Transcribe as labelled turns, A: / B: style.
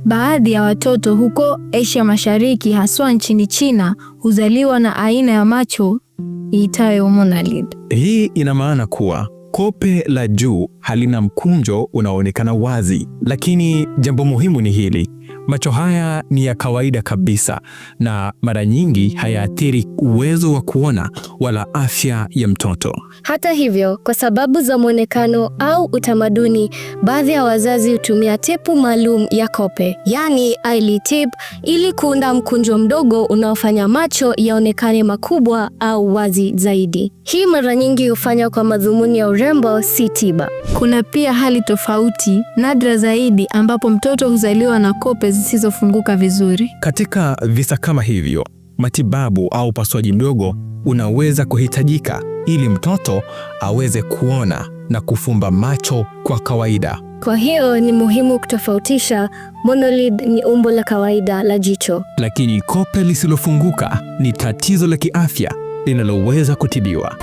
A: Baadhi ya watoto huko Asia Mashariki, haswa nchini China, huzaliwa na aina ya macho iitayo monolid.
B: Hii ina maana kuwa kope la juu halina mkunjo unaoonekana wazi, lakini jambo muhimu ni hili: macho haya ni ya kawaida kabisa na mara nyingi hayaathiri uwezo wa kuona wala afya ya mtoto.
C: Hata hivyo, kwa sababu za mwonekano au utamaduni, baadhi ya wazazi hutumia tepu maalum ya kope, yani eyelid tape, ili kuunda mkunjo mdogo unaofanya macho yaonekane makubwa au wazi zaidi. Hii mara nyingi hufanywa kwa madhumuni ya urembo, si tiba.
A: Kuna pia hali tofauti, nadra zaidi, ambapo mtoto huzaliwa na kope zisizofunguka vizuri.
B: Katika visa kama hivyo, matibabu au upasuaji mdogo unaweza kuhitajika ili mtoto aweze kuona na kufumba macho kwa kawaida.
C: Kwa hiyo ni muhimu kutofautisha. Monolid ni umbo la kawaida la jicho,
B: lakini kope lisilofunguka ni tatizo la kiafya linaloweza kutibiwa.